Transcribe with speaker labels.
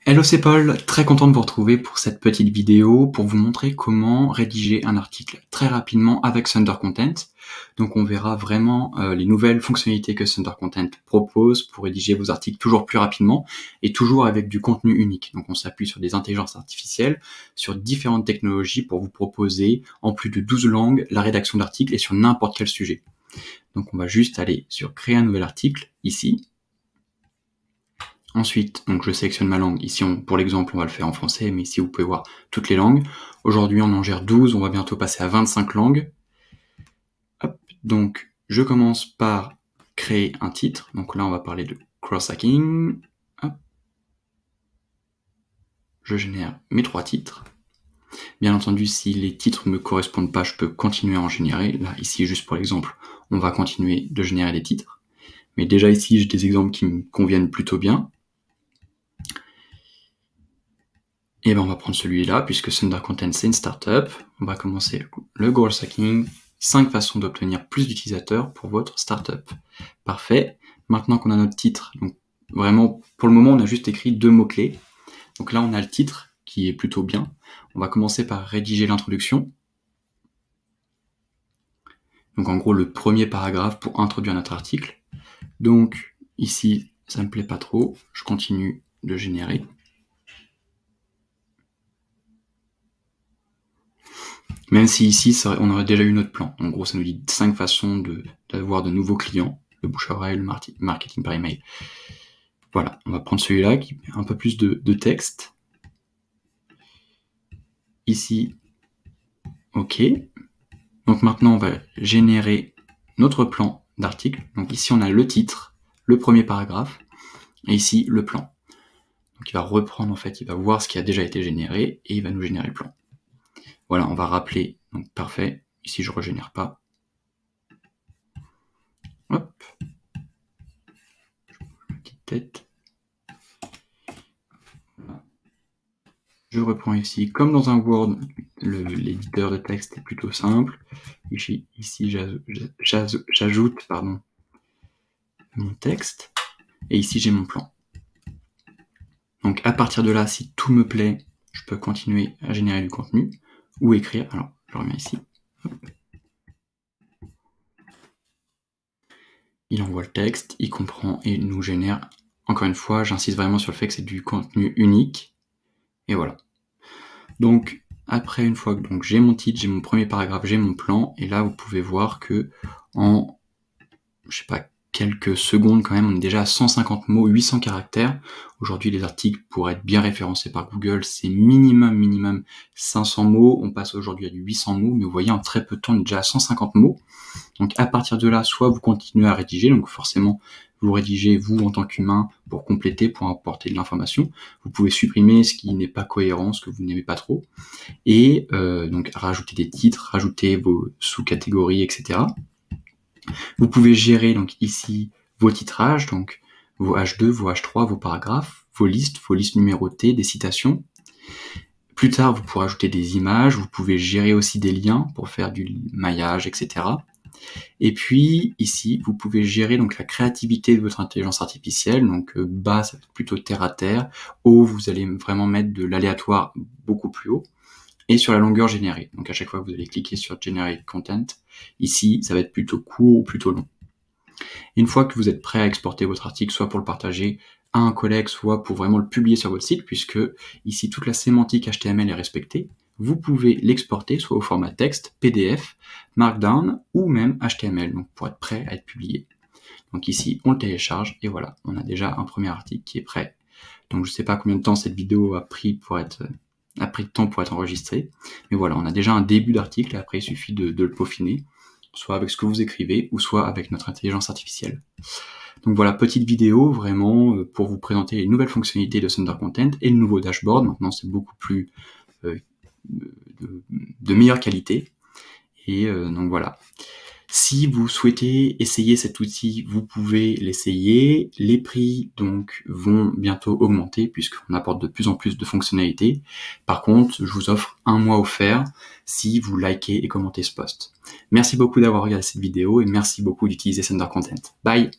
Speaker 1: Hello, c'est Paul, très content de vous retrouver pour cette petite vidéo pour vous montrer comment rédiger un article très rapidement avec Thunder Content. Donc on verra vraiment les nouvelles fonctionnalités que Thunder Content propose pour rédiger vos articles toujours plus rapidement et toujours avec du contenu unique. Donc on s'appuie sur des intelligences artificielles, sur différentes technologies pour vous proposer en plus de 12 langues la rédaction d'articles et sur n'importe quel sujet. Donc on va juste aller sur créer un nouvel article ici. Ensuite, donc je sélectionne ma langue. Ici, pour l'exemple, on va le faire en français, mais ici, vous pouvez voir toutes les langues. Aujourd'hui, on en gère 12, on va bientôt passer à 25 langues. Hop, donc, je commence par créer un titre. Donc là, on va parler de cross-hacking. Je génère mes 3 titres. Bien entendu, si les titres ne me correspondent pas, je peux continuer à en générer. Là, ici, juste pour l'exemple, on va continuer de générer des titres. Mais déjà ici, j'ai des exemples qui me conviennent plutôt bien. Et ben on va prendre celui-là, puisque Thunder Content c'est une startup. On va commencer le growth hacking, 5 façons d'obtenir plus d'utilisateurs pour votre startup. Parfait. Maintenant qu'on a notre titre, donc vraiment pour le moment on a juste écrit 2 mots-clés. Donc là on a le titre qui est plutôt bien. On va commencer par rédiger l'introduction. Donc en gros le premier paragraphe pour introduire notre article. Donc ici ça me plaît pas trop, je continue de générer. Même si ici, on aurait déjà eu notre plan. En gros, ça nous dit 5 façons d'avoir de nouveaux clients. Le bouche-à-oreille, le marketing par email. Voilà, on va prendre celui-là qui met un peu plus de texte. Ici, OK. Donc maintenant, on va générer notre plan d'article. Donc ici, on a le titre, le premier paragraphe, et ici, le plan. Donc il va reprendre, en fait, il va voir ce qui a déjà été généré, et il va nous générer le plan. Voilà, on va rappeler, donc parfait. Ici, je ne régénère pas. Hop. Une petite tête. Je reprends ici, comme dans un Word, l'éditeur de texte est plutôt simple. Ici j'ajoute mon texte, et ici j'ai mon plan. Donc à partir de là, si tout me plaît, je peux continuer à générer du contenu, ou écrire. Alors, je remets ici. Hop. Il envoie le texte, il comprend et nous génère. Encore une fois, j'insiste vraiment sur le fait que c'est du contenu unique. Et voilà. Donc, après, une fois que j'ai mon titre, j'ai mon premier paragraphe, j'ai mon plan, et là, vous pouvez voir que en, je sais pas, quelques secondes quand même, on est déjà à 150 mots, 800 caractères. Aujourd'hui, les articles, pour être bien référencés par Google, c'est minimum 500 mots. On passe aujourd'hui à du 800 mots, mais vous voyez, en très peu de temps, on est déjà à 150 mots. Donc, à partir de là, soit vous continuez à rédiger, donc forcément, vous rédigez, vous, en tant qu'humain, pour compléter, pour apporter de l'information. Vous pouvez supprimer ce qui n'est pas cohérent, ce que vous n'aimez pas trop, et donc rajouter des titres, rajouter vos sous-catégories, etc. Vous pouvez gérer donc ici vos titrages, donc vos H2, vos H3, vos paragraphes, vos listes numérotées, des citations. Plus tard, vous pourrez ajouter des images, vous pouvez gérer aussi des liens pour faire du maillage, etc. Et puis ici, vous pouvez gérer donc la créativité de votre intelligence artificielle. Donc bas, ça va être plutôt terre à terre. Haut, vous allez vraiment mettre de l'aléatoire beaucoup plus haut. Et sur la longueur générée. Donc à chaque fois que vous allez cliquer sur Generate Content, ici, ça va être plutôt court ou plutôt long. Une fois que vous êtes prêt à exporter votre article, soit pour le partager à un collègue, soit pour vraiment le publier sur votre site, puisque ici toute la sémantique HTML est respectée, vous pouvez l'exporter soit au format texte, PDF, Markdown ou même HTML, donc pour être prêt à être publié. Donc ici, on le télécharge et voilà, on a déjà un premier article qui est prêt. Donc je ne sais pas combien de temps cette vidéo a pris de temps pour être enregistrée, mais voilà, on a déjà un début d'article et après il suffit de le peaufiner, soit avec ce que vous écrivez ou soit avec notre intelligence artificielle. Donc voilà, petite vidéo vraiment pour vous présenter les nouvelles fonctionnalités de Thunder Content et le nouveau dashboard. Maintenant c'est beaucoup plus de meilleure qualité. Et donc voilà. Si vous souhaitez essayer cet outil, vous pouvez l'essayer. Les prix donc vont bientôt augmenter puisqu'on apporte de plus en plus de fonctionnalités. Par contre, je vous offre un mois offert si vous likez et commentez ce post. Merci beaucoup d'avoir regardé cette vidéo et merci beaucoup d'utiliser Thunder Content. Bye!